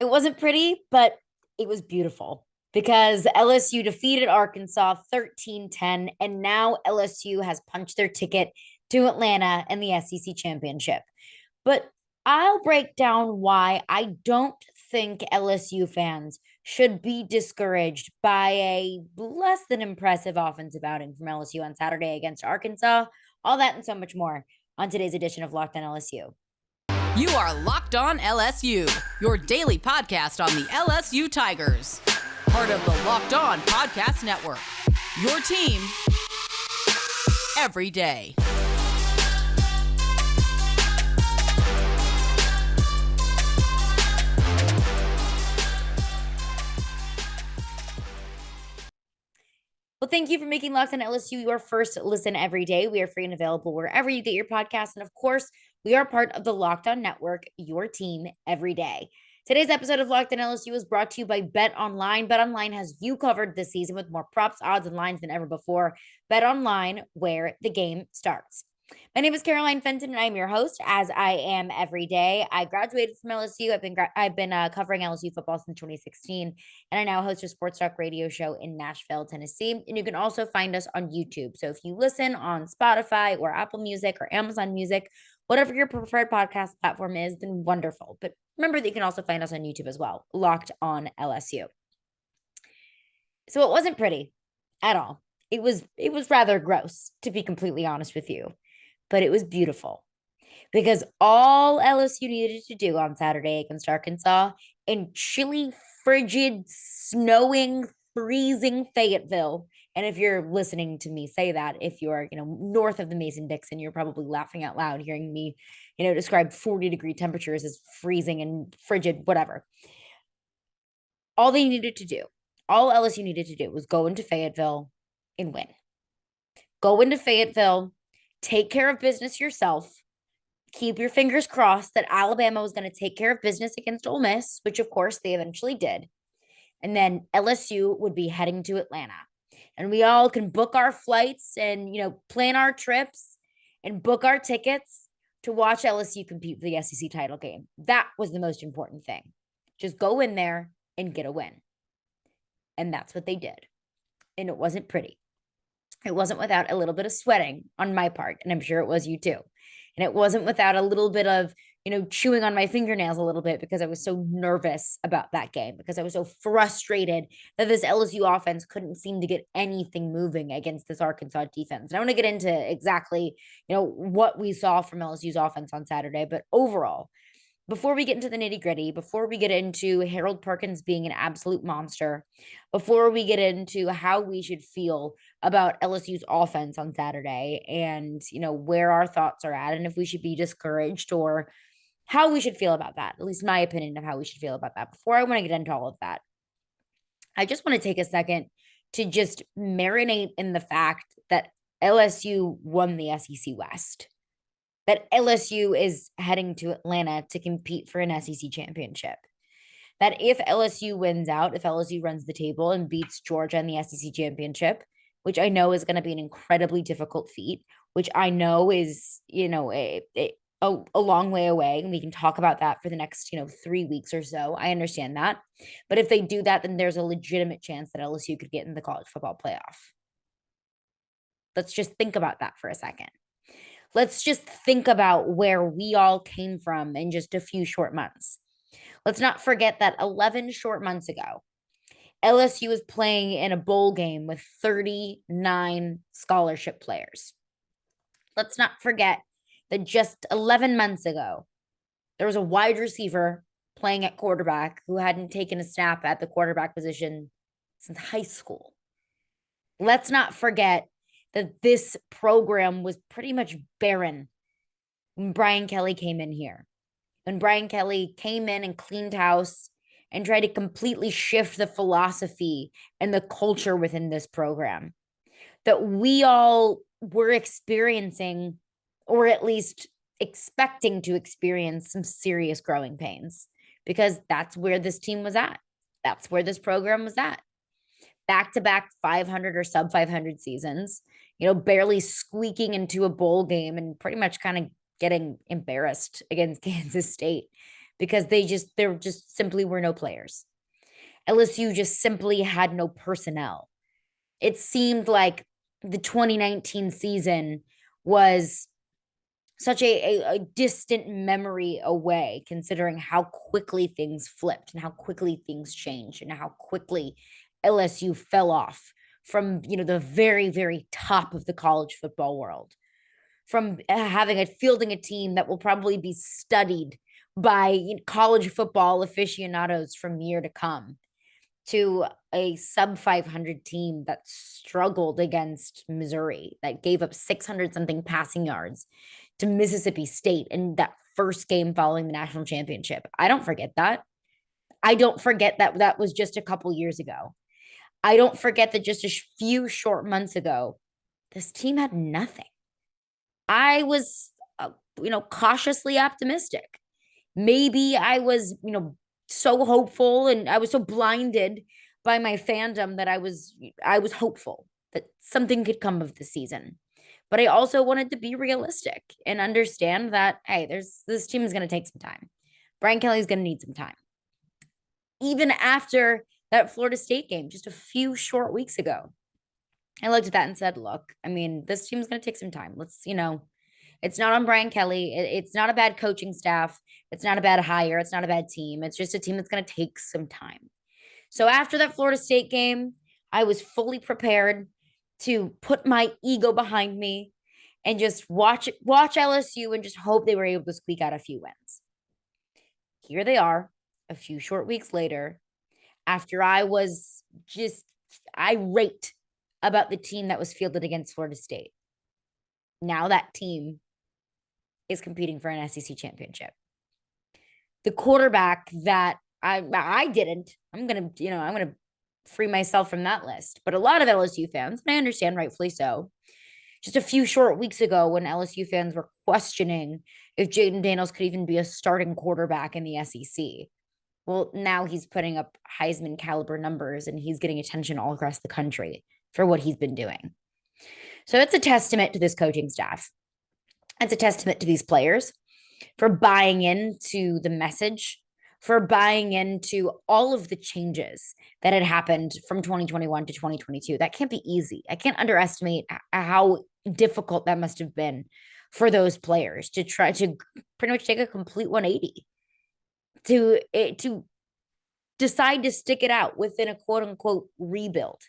It wasn't pretty, but it was beautiful because LSU defeated Arkansas 13-10, and now LSU has punched their ticket to Atlanta in the SEC championship. But I'll break down why I don't think LSU fans should be discouraged by a less than impressive offensive outing from LSU on Saturday against Arkansas. All that and so much more on today's edition of Locked On LSU. You are Locked On LSU, your daily podcast on the LSU Tigers. Part of the Locked On Podcast Network, your team every day. Well, thank you for making Locked On LSU your first listen every day. We are free and available wherever you get your podcasts. And of course, we are part of the Locked On Network, your team every day. Today's episode of Locked On LSU is brought to you by Bet Online. Bet Online has you covered this season with more props, odds, and lines than ever before. Bet Online, where the game starts. My name is Caroline Fenton, and I'm your host, as I am every day. I graduated from LSU. I've been covering LSU football since 2016, and I now host a sports talk radio show in Nashville, Tennessee. And you can also find us on YouTube. So if you listen on Spotify or Apple Music or Amazon Music, whatever your preferred podcast platform is, then wonderful. But remember that you can also find us on YouTube as well, Locked On LSU. So it wasn't pretty at all. It was rather gross, to be completely honest with you. But it was beautiful because all LSU needed to do on Saturday against Arkansas in chilly, frigid, snowing, freezing Fayetteville. And if you're listening to me say that, if you're, north of the Mason-Dixon, you're probably laughing out loud hearing me, describe 40-degree temperatures as freezing and frigid, whatever. All LSU needed to do was go into Fayetteville and win. Go into Fayetteville, take care of business yourself. Keep your fingers crossed that Alabama was going to take care of business against Ole Miss, which of course they eventually did. And then LSU would be heading to Atlanta. And we all can book our flights and, plan our trips and book our tickets to watch LSU compete for the SEC title game. That was the most important thing. Just go in there and get a win. And that's what they did. And it wasn't pretty. It wasn't without a little bit of sweating on my part, and I'm sure it was you too. And it wasn't without a little bit of, chewing on my fingernails a little bit because I was so nervous about that game, because I was so frustrated that this LSU offense couldn't seem to get anything moving against this Arkansas defense. And I want to get into exactly, what we saw from LSU's offense on Saturday, but overall, before we get into the nitty-gritty, before we get into Harold Perkins being an absolute monster, before we get into how we should feel about LSU's offense on Saturday and, where our thoughts are at and if we should be discouraged or how we should feel about that, at least my opinion of how we should feel about that. Before I want to get into all of that, I just want to take a second to just marinate in the fact that LSU won the SEC West. That LSU is heading to Atlanta to compete for an SEC championship. That if LSU wins out, if LSU runs the table and beats Georgia in the SEC championship, which I know is going to be an incredibly difficult feat, which I know is, a long way away. And we can talk about that for the next, 3 weeks or so. I understand that. But if they do that, then there's a legitimate chance that LSU could get in the college football playoff. Let's just think about that for a second. Let's just think about where we all came from in just a few short months. Let's not forget that 11 short months ago, LSU was playing in a bowl game with 39 scholarship players. Let's not forget that just 11 months ago, there was a wide receiver playing at quarterback who hadn't taken a snap at the quarterback position since high school. Let's not forget that this program was pretty much barren when Brian Kelly came in here. When Brian Kelly came in and cleaned house and tried to completely shift the philosophy and the culture within this program. That we all were experiencing, or at least expecting to experience, some serious growing pains. Because that's where this team was at. That's where this program was at. Back-to-back 500 or sub-500 seasons, barely squeaking into a bowl game and pretty much kind of getting embarrassed against Kansas State because there just simply were no players. LSU just simply had no personnel. It seemed like the 2019 season was such a distant memory away, considering how quickly things flipped and how quickly things changed and how quickly LSU fell off from, the very, very top of the college football world, from fielding a team that will probably be studied by college football aficionados from year to come, to a sub 500 team that struggled against Missouri, that gave up 600 something passing yards to Mississippi State in that first game following the national championship. I don't forget that. I don't forget that that was just a couple years ago. I don't forget that just a few short months ago, this team had nothing. I was, cautiously optimistic. Maybe I was, so hopeful, and I was so blinded by my fandom that I was hopeful that something could come of the season. But I also wanted to be realistic and understand that, hey, this team is going to take some time. Brian Kelly's going to need some time. Even after that Florida State game just a few short weeks ago, I looked at that and said, look, I mean, this team's going to take some time. Let's, it's not on Brian Kelly. It's not a bad coaching staff. It's not a bad hire. It's not a bad team. It's just a team that's going to take some time. So after that Florida State game, I was fully prepared to put my ego behind me and just watch LSU and just hope they were able to squeak out a few wins. Here they are, a few short weeks later, after I was just irate about the team that was fielded against Florida State. Now that team is competing for an SEC championship. The quarterback that I didn't, I'm going to free myself from that list. But a lot of LSU fans, and I understand rightfully so, just a few short weeks ago when LSU fans were questioning if Jayden Daniels could even be a starting quarterback in the SEC. Well, now he's putting up Heisman caliber numbers and he's getting attention all across the country for what he's been doing. So it's a testament to this coaching staff. It's a testament to these players for buying into the message, for buying into all of the changes that had happened from 2021 to 2022. That can't be easy. I can't underestimate how difficult that must have been for those players to try to pretty much take a complete 180, to decide to stick it out within a quote unquote rebuild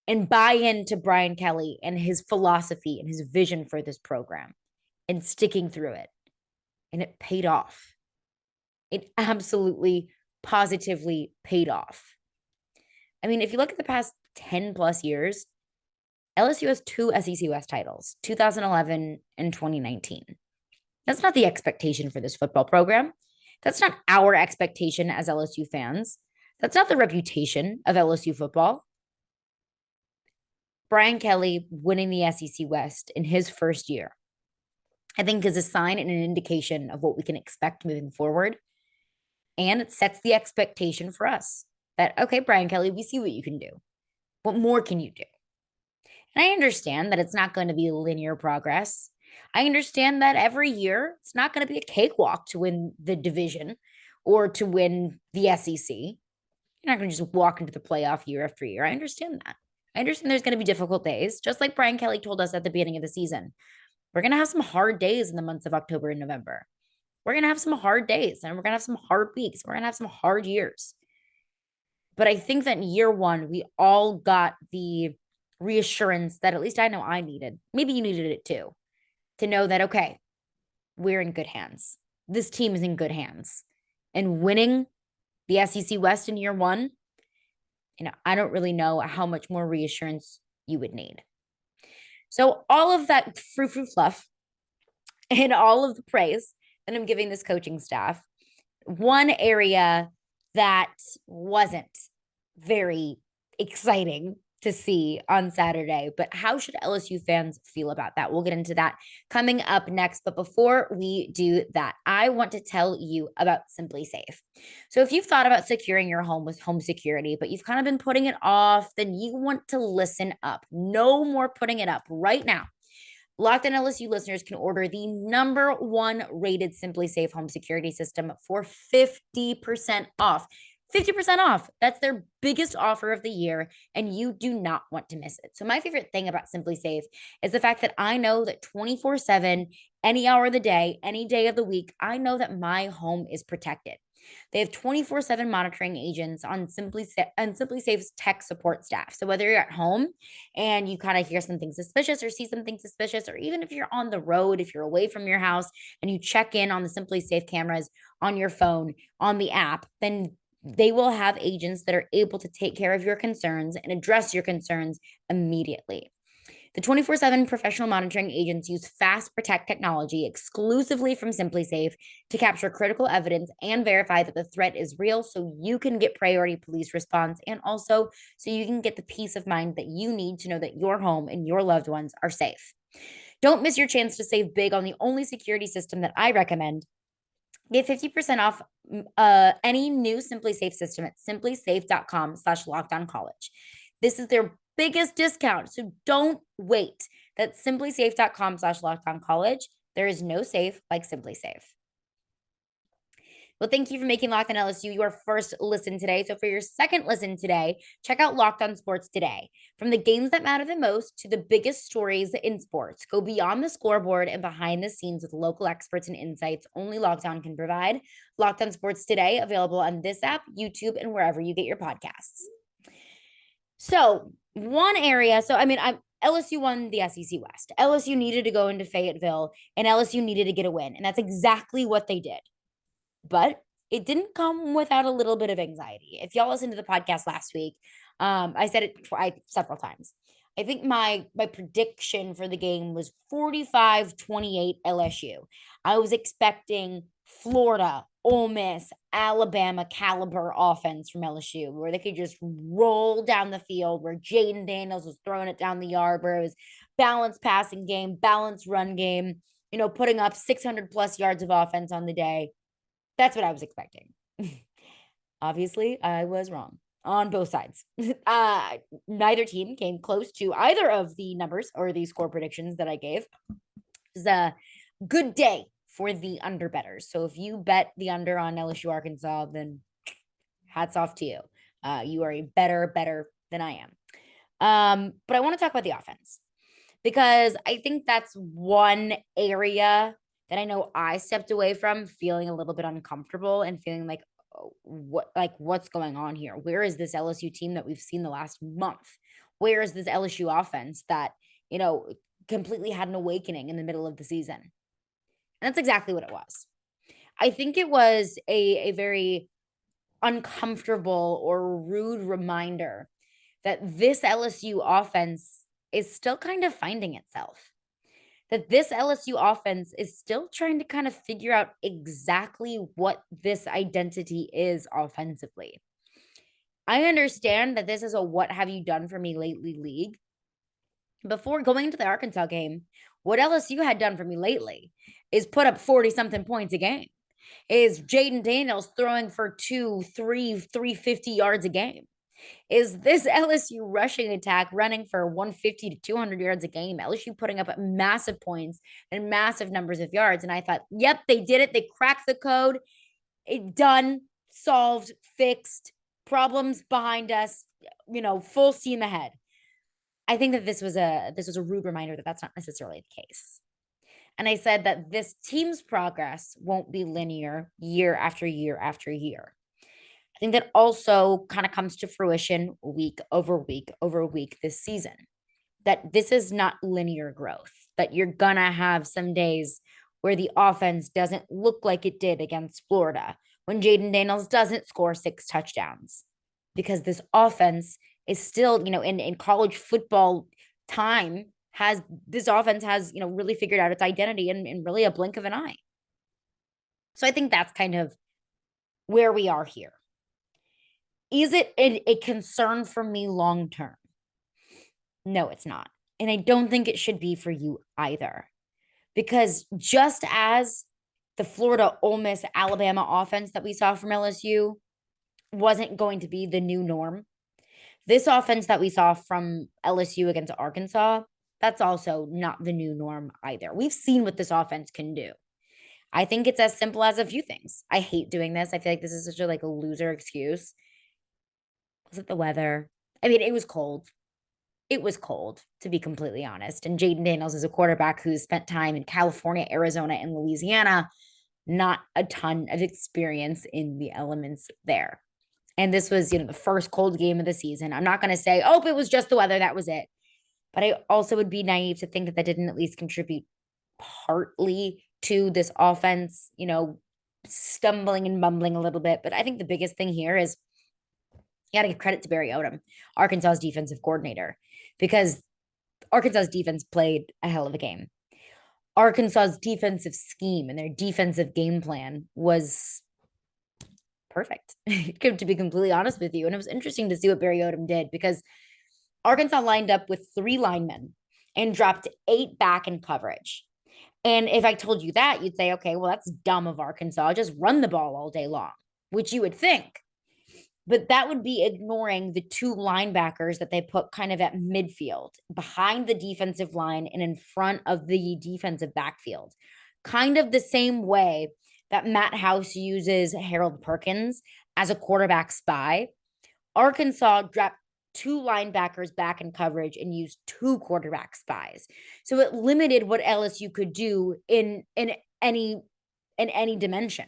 and buy into Brian Kelly and his philosophy and his vision for this program and sticking through it. And it paid off. It absolutely, positively paid off. I mean, if you look at the past 10 plus years, LSU has 2 SEC West titles, 2011 and 2019. That's not the expectation for this football program. That's not our expectation as LSU fans. That's not the reputation of LSU football. Brian Kelly winning the SEC West in his first year, I think, is a sign and an indication of what we can expect moving forward. And it sets the expectation for us that, okay, Brian Kelly, we see what you can do. What more can you do? And I understand that it's not going to be linear progress. I understand that every year it's not going to be a cakewalk to win the division or to win the SEC. You're not going to just walk into the playoff year after year. I understand that. I understand there's going to be difficult days, just like Brian Kelly told us at the beginning of the season. We're going to have some hard days in the months of October and November. We're going to have some hard days, and we're going to have some hard weeks. We're going to have some hard years. But I think that in year one, we all got the reassurance that at least I know I needed. Maybe you needed it too, to know that, okay, we're in good hands. This team is in good hands. And winning the SEC West in year one, I don't really know how much more reassurance you would need. So all of that frou-frou fluff and all of the praise that I'm giving this coaching staff, one area that wasn't very exciting to see on Saturday, but how should LSU fans feel about that? We'll get into that coming up next. But before we do that, I want to tell you about Simply Safe. So if you've thought about securing your home with home security, but you've kind of been putting it off, then you want to listen up. No more putting it up right now. Locked On LSU listeners can order the #1 rated Simply Safe home security system for 50% off. 50% off. That's their biggest offer of the year, and you do not want to miss it. So my favorite thing about Simply Safe is the fact that I know that 24/7, any hour of the day, any day of the week, I know that my home is protected. They have 24/7 monitoring agents on Simply Safe's tech support staff. So whether you're at home and you kind of hear something suspicious or see something suspicious, or even if you're on the road, if you're away from your house and you check in on the Simply Safe cameras on your phone, on the app, then they will have agents that are able to take care of your concerns and address your concerns immediately. The 24/7 professional monitoring agents use Fast Protect technology exclusively from SimpliSafe to capture critical evidence and verify that the threat is real so you can get priority police response, and also so you can get the peace of mind that you need to know that your home and your loved ones are safe. Don't miss your chance to save big on the only security system that I recommend. Get 50% off any new SimpliSafe system at simplysafe.com/lockedoncollege. This is their biggest discount, so don't wait. That's simplysafe.com/lockedoncollege. There is no safe like SimpliSafe. Well, thank you for making Locked On LSU your first listen today. So for your second listen today, check out Locked On Sports Today. From the games that matter the most to the biggest stories in sports, go beyond the scoreboard and behind the scenes with local experts and insights only Locked On can provide. Locked On Sports Today, available on this app, YouTube, and wherever you get your podcasts. So one area, LSU won the SEC West. LSU needed to go into Fayetteville, and LSU needed to get a win, and that's exactly what they did. But it didn't come without a little bit of anxiety. If y'all listened to the podcast last week, I said it several times. I think my prediction for the game was 45-28 LSU. I was expecting Florida, Ole Miss, Alabama caliber offense from LSU, where they could just roll down the field, where Jayden Daniels was throwing it down the yard, where it was balanced passing game, balanced run game, putting up 600 plus yards of offense on the day. That's what I was expecting. Obviously, I was wrong on both sides. Neither team came close to either of the numbers or the score predictions that I gave. It was a good day for the under bettors. So if you bet the under on LSU Arkansas, then hats off to you. You are a better than I am. But I want to talk about the offense, because I think that's one area that I know I stepped away from feeling a little bit uncomfortable and feeling like, what's going on here? Where is this LSU team that we've seen the last month? Where is this LSU offense that, completely had an awakening in the middle of the season? And that's exactly what it was. I think it was a very uncomfortable or rude reminder that this LSU offense is still kind of finding itself. That this LSU offense is still trying to kind of figure out exactly what this identity is offensively. I understand that this is a what have you done for me lately league. Before going into the Arkansas game, what LSU had done for me lately is put up 40-something points a game. Is Jayden Daniels throwing for 350 yards a game? Is this LSU rushing attack running for 150 to 200 yards a game? LSU putting up massive points and massive numbers of yards. And I thought, yep, they did it. They cracked the code. It done, solved, fixed, problems behind us, full steam ahead. I think that this was a rude reminder that that's not necessarily the case. And I said that this team's progress won't be linear year after year after year. I think that also kind of comes to fruition week over week over week this season, that this is not linear growth, that you're going to have some days where the offense doesn't look like it did against Florida, when Jayden Daniels doesn't score 6 touchdowns, because this offense is still, in college football time, this offense has, really figured out its identity in really a blink of an eye. So I think that's kind of where we are here. Is it a concern for me long term? No, it's not. And I don't think it should be for you either. Because just as the Florida, Ole Miss, Alabama offense that we saw from LSU wasn't going to be the new norm, this offense that we saw from LSU against Arkansas that's also not the new norm either. We've seen what this offense can do. I think it's as simple as a few things. I hate doing this. I feel like this is such a like a loser excuse. Was it the weather? I mean, it was cold. It was cold, to be completely honest. And Jayden Daniels is a quarterback who's spent time in California, Arizona, and Louisiana, not a ton of experience in the elements there. And this was, the first cold game of the season. I'm not going to say, oh, it was just the weather. That was it. But I also would be naive to think that that didn't at least contribute partly to this offense, stumbling and mumbling a little bit. But I think the biggest thing here is you got to give credit to Barry Odom, Arkansas's defensive coordinator, because Arkansas's defense played a hell of a game. Arkansas's defensive scheme and their defensive game plan was perfect, to be completely honest with you. And it was interesting to see what Barry Odom did because Arkansas lined up with 3 linemen and dropped 8 back in coverage. And if I told you that, you'd say, okay, well, that's dumb of Arkansas. Just run the ball all day long, which you would think. But that would be ignoring the 2 linebackers that they put kind of at midfield, behind the defensive line and in front of the defensive backfield. Kind of the same way that Matt House uses Harold Perkins as a quarterback spy. Arkansas dropped 2 linebackers back in coverage and used 2 quarterback spies. So it limited what LSU could do in any dimension.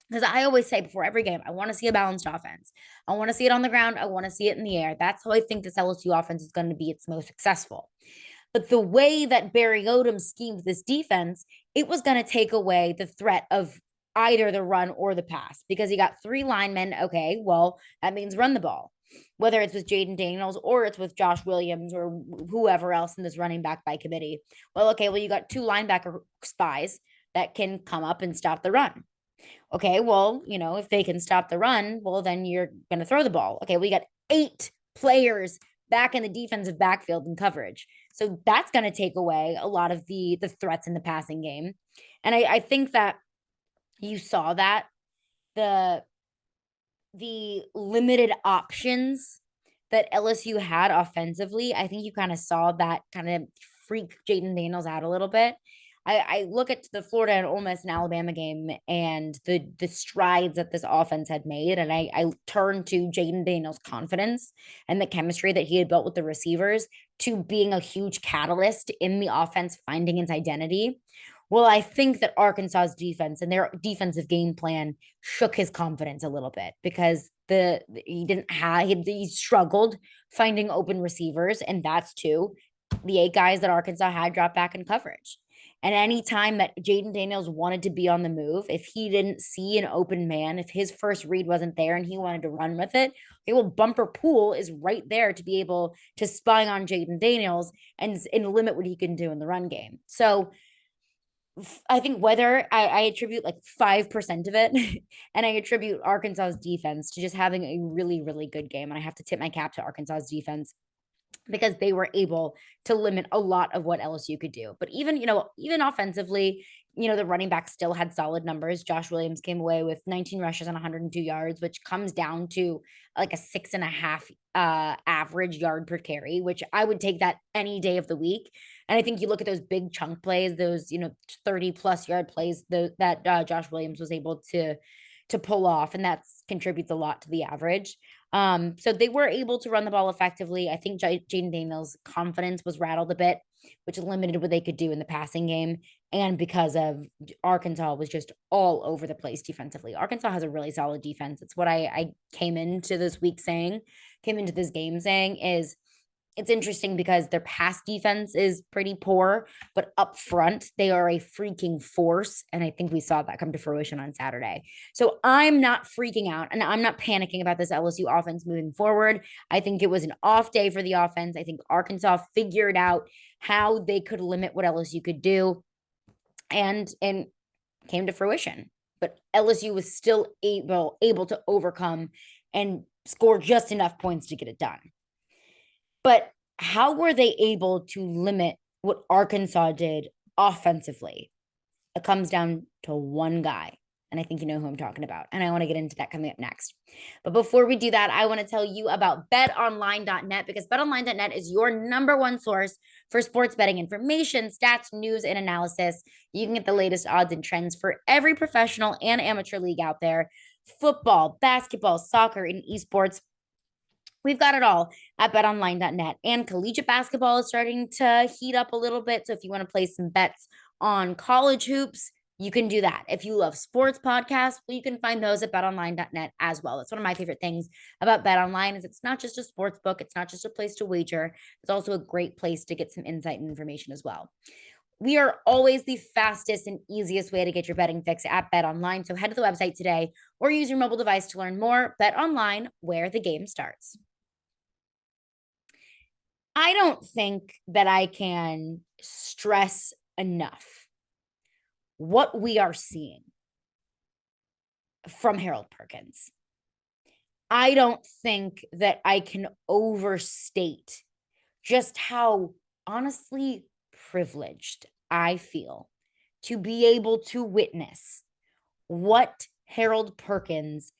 Because I always say before every game, I want to see a balanced offense. I want to see it on the ground. I want to see it in the air. That's how I think this LSU offense is going to be its most successful. But the way that Barry Odom schemed this defense, it was going to take away the threat of either the run or the pass because he got 3 linemen. Okay, well, that means run the ball, whether it's with Jayden Daniels or it's with Josh Williams or whoever else in this running back by committee. Well, okay, well, you got 2 linebacker spies that can come up and stop the run. Okay, well, if they can stop the run, well, then you're going to throw the ball. Okay, we got 8 players back in the defensive backfield in coverage. So that's going to take away a lot of the threats in the passing game. And I think that you saw that the limited options that LSU had offensively, I think you kind of saw that kind of freak Jayden Daniels out a little bit. I look at the Florida and Ole Miss and Alabama game and the strides that this offense had made, and I turn to Jayden Daniels' confidence and the chemistry that he had built with the receivers to being a huge catalyst in the offense finding its identity. Well, I think that Arkansas's defense and their defensive game plan shook his confidence a little bit because he struggled finding open receivers, and that's the 8 guys that Arkansas had dropped back in coverage. And any time that Jayden Daniels wanted to be on the move, if he didn't see an open man, if his first read wasn't there and he wanted to run with it, okay, well, Bumper Pool is right there to be able to spy on Jayden Daniels and limit what he can do in the run game. So I think whether I attribute like 5% of it, and I attribute Arkansas's defense to just having a really, really good game. And I have to tip my cap to Arkansas's defense because they were able to limit a lot of what LSU could do. But even offensively, the running back still had solid numbers. Josh Williams came away with 19 rushes and 102 yards, which comes down to like a 6.5 average yard per carry, which I would take that any day of the week. And I think you look at those big chunk plays, those 30 plus yard plays that Josh Williams was able to pull off, and that contributes a lot to the average. So they were able to run the ball effectively. I think Jayden Daniels' confidence was rattled a bit, which limited what they could do in the passing game. And because of Arkansas was just all over the place defensively. Arkansas has a really solid defense. It's what I came into this game saying is it's interesting because their pass defense is pretty poor, but up front, they are a freaking force. And I think we saw that come to fruition on Saturday. So I'm not freaking out and I'm not panicking about this LSU offense moving forward. I think it was an off day for the offense. I think Arkansas figured out how they could limit what LSU could do and came to fruition. But LSU was still able to overcome and score just enough points to get it done. But how were they able to limit what Arkansas did offensively? It comes down to one guy, And I think you know who I'm talking about. And I want to get into that coming up next. But before we do that, I want to tell you about betonline.net, because betonline.net is your number one source for sports betting information, stats, news, and analysis. You can get the latest odds and trends for every professional and amateur league out there: football, basketball, soccer, and esports. We've got it all at betonline.net. And collegiate basketball is starting to heat up a little bit. So if you want to place some bets on college hoops, you can do that. If you love sports podcasts, well, you can find those at betonline.net as well. That's one of my favorite things about BetOnline is it's not just a sports book. It's not just a place to wager. It's also a great place to get some insight and information as well. We are always the fastest and easiest way to get your betting fix at BetOnline. So head to the website today or use your mobile device to learn more. BetOnline, where the game starts. I don't think that I can stress enough what we are seeing from Harold Perkins. I don't think that I can overstate just how honestly privileged I feel to be able to witness what Harold Perkins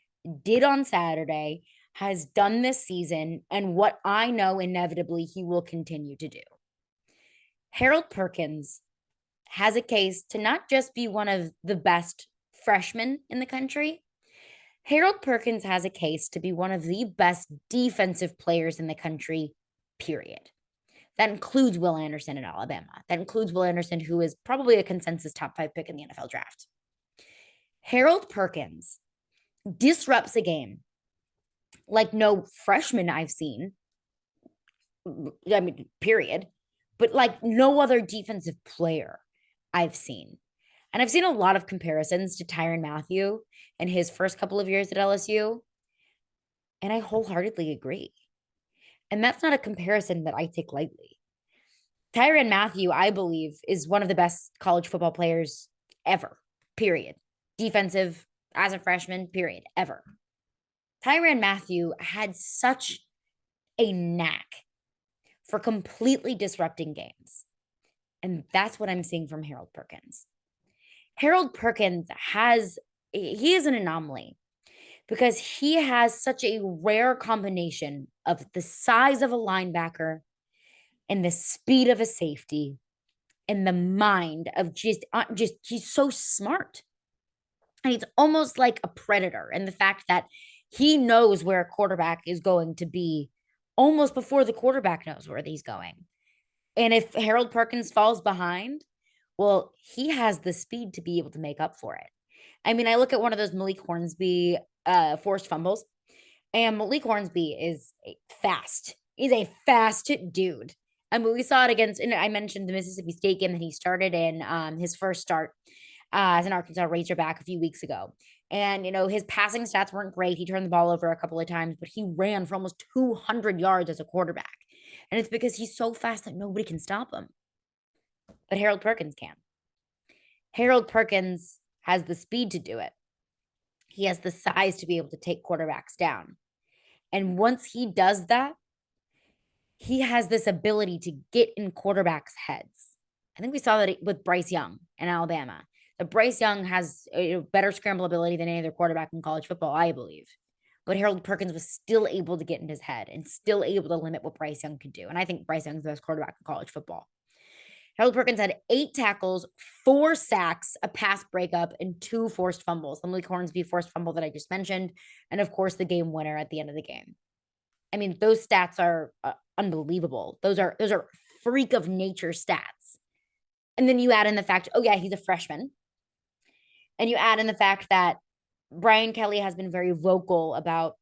did on Saturday, has done this season, and what I know inevitably he will continue to do. Harold Perkins has a case to not just be one of the best freshmen in the country. Harold Perkins has a case to be one of the best defensive players in the country, period. That includes Will Anderson in Alabama. That includes Will Anderson, who is probably a consensus top 5 pick in the NFL draft. Harold Perkins disrupts a game like no freshman I've seen. I mean, period. But like no other defensive player I've seen. And I've seen a lot of comparisons to Tyrann Mathieu in his first couple of years at LSU. And I wholeheartedly agree. And that's not a comparison that I take lightly. Tyrann Mathieu, I believe, is one of the best college football players ever, period. Defensive, as a freshman, period, ever. Tyrann Mathieu had such a knack for completely disrupting games. And that's what I'm seeing from Harold Perkins. Harold Perkins he is an anomaly because he has such a rare combination of the size of a linebacker and the speed of a safety and the mind of just he's so smart. And he's almost like a predator. And the fact that he knows where a quarterback is going to be almost before the quarterback knows where he's going. And if Harold Perkins falls behind, well, he has the speed to be able to make up for it. I mean, I look at one of those Malik Hornsby forced fumbles, and Malik Hornsby is fast. He's a fast dude. I mean, we saw it against, and I mentioned the Mississippi State game that he started in his first start as an Arkansas Razorback a few weeks ago. And, his passing stats weren't great. He turned the ball over a couple of times, but he ran for almost 200 yards as a quarterback. And it's because he's so fast that nobody can stop him. But Harold Perkins can. Harold Perkins has the speed to do it. He has the size to be able to take quarterbacks down. And once he does that, he has this ability to get in quarterbacks' heads. I think we saw that with Bryce Young in Alabama. Bryce Young has a better scramble ability than any other quarterback in college football, I believe. But Harold Perkins was still able to get in his head and still able to limit what Bryce Young could do. And I think Bryce Young's the best quarterback in college football. Harold Perkins had 8 tackles, 4 sacks, a pass breakup, and 2 forced fumbles. The Malik Hornsby forced fumble that I just mentioned. And of course, the game winner at the end of the game. I mean, those stats are unbelievable. Those are freak of nature stats. And then you add in the fact, oh yeah, he's a freshman. And you add in the fact that Brian Kelly has been very vocal about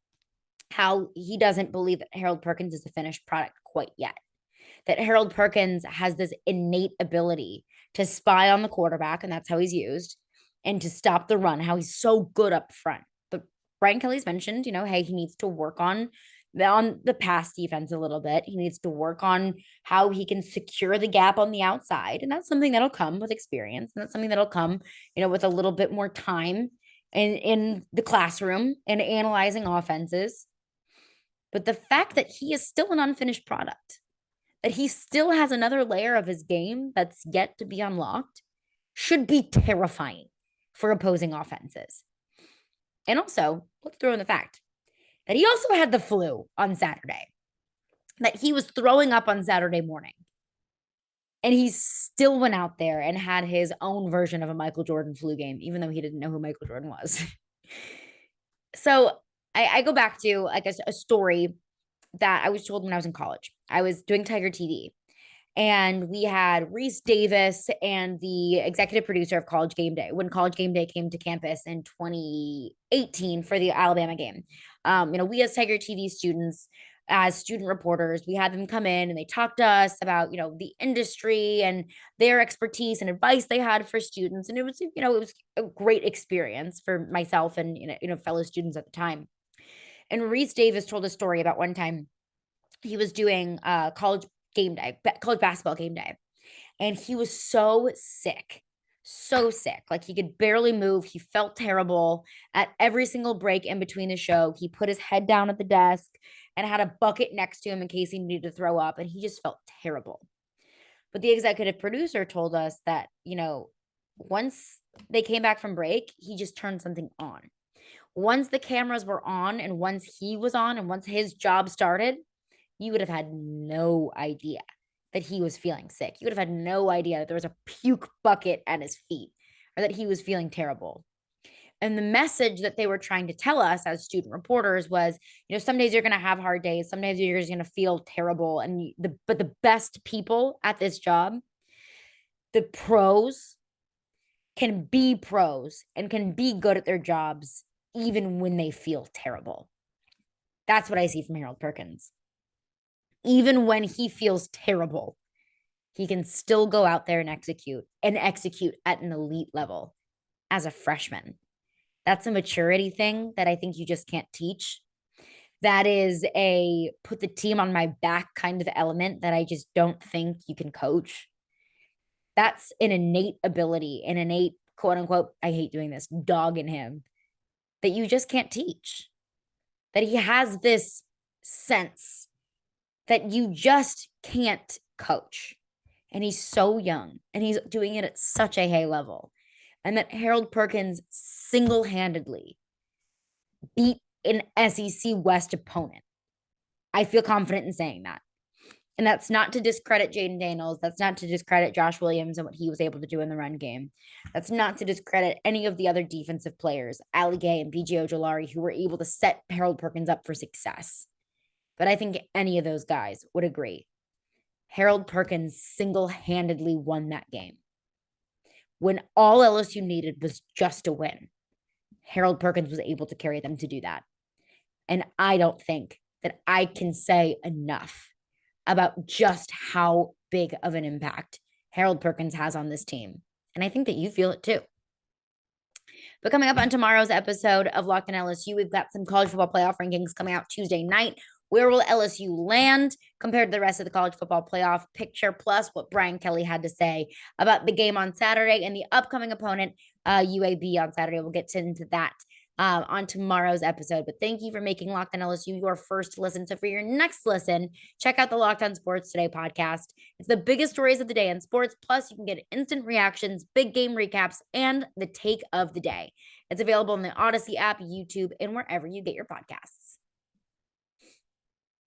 how he doesn't believe that Harold Perkins is the finished product quite yet. That Harold Perkins has this innate ability to spy on the quarterback, and that's how he's used, and to stop the run, how he's so good up front. But Brian Kelly's mentioned, hey, he needs to work on the pass defense a little bit. He needs to work on how he can secure the gap on the outside. And that's something that'll come with experience. And that's something that'll come, with a little bit more time in the classroom and analyzing offenses. But the fact that he is still an unfinished product, that he still has another layer of his game that's yet to be unlocked, should be terrifying for opposing offenses. And also, let's throw in the fact that he also had the flu on Saturday, that he was throwing up on Saturday morning. And he still went out there and had his own version of a Michael Jordan flu game, even though he didn't know who Michael Jordan was. So I go back to like a story that I was told when I was in college. I was doing Tiger TV, and we had Reese Davis and the executive producer of College Game Day when College Game Day came to campus in 2018 for the Alabama game. We as Tiger TV students, as student reporters, we had them come in and they talked to us about, the industry and their expertise and advice they had for students. And it was a great experience for myself and, fellow students at the time. And Reese Davis told a story about one time he was doing college basketball game day. And he was so sick, like he could barely move. He felt terrible at every single break in between the show. He put his head down at the desk and had a bucket next to him in case he needed to throw up. And he just felt terrible. But the executive producer told us that, once they came back from break, he just turned something on. Once the cameras were on and once he was on and once his job started, you would have had no idea that he was feeling sick. You would have had no idea that there was a puke bucket at his feet or that he was feeling terrible. And the message that they were trying to tell us as student reporters was, some days you're going to have hard days. Some days you're just going to feel terrible. But the best people at this job, the pros, can be pros and can be good at their jobs even when they feel terrible. That's what I see from Harold Perkins. Even when he feels terrible, he can still go out there and execute at an elite level as a freshman. That's a maturity thing that I think you just can't teach. That is a put the team on my back kind of element that I just don't think you can coach. That's an innate ability, an innate, quote unquote, I hate doing this, dog in him that you just can't teach. That he has this sense that you just can't coach. And he's so young and he's doing it at such a high level. And that Harold Perkins single-handedly beat an SEC West opponent. I feel confident in saying that. And that's not to discredit Jayden Daniels. That's not to discredit Josh Williams and what he was able to do in the run game. That's not to discredit any of the other defensive players, Ali Gay and BJ Ojolari, who were able to set Harold Perkins up for success. But I think any of those guys would agree. Harold Perkins single-handedly won that game. When all LSU needed was just a win, Harold Perkins was able to carry them to do that. And I don't think that I can say enough about just how big of an impact Harold Perkins has on this team. And I think that you feel it too. But coming up on tomorrow's episode of Locked on LSU, we've got some college football playoff rankings coming out Tuesday night. Where will LSU land compared to the rest of the college football playoff picture, plus what Brian Kelly had to say about the game on Saturday and the upcoming opponent, UAB, on Saturday. We'll get into that on tomorrow's episode. But thank you for making Locked on LSU your first listen. So for your next listen, check out the Locked on Sports Today podcast. It's the biggest stories of the day in sports. Plus, you can get instant reactions, big game recaps, and the take of the day. It's available in the Odyssey app, YouTube, and wherever you get your podcasts.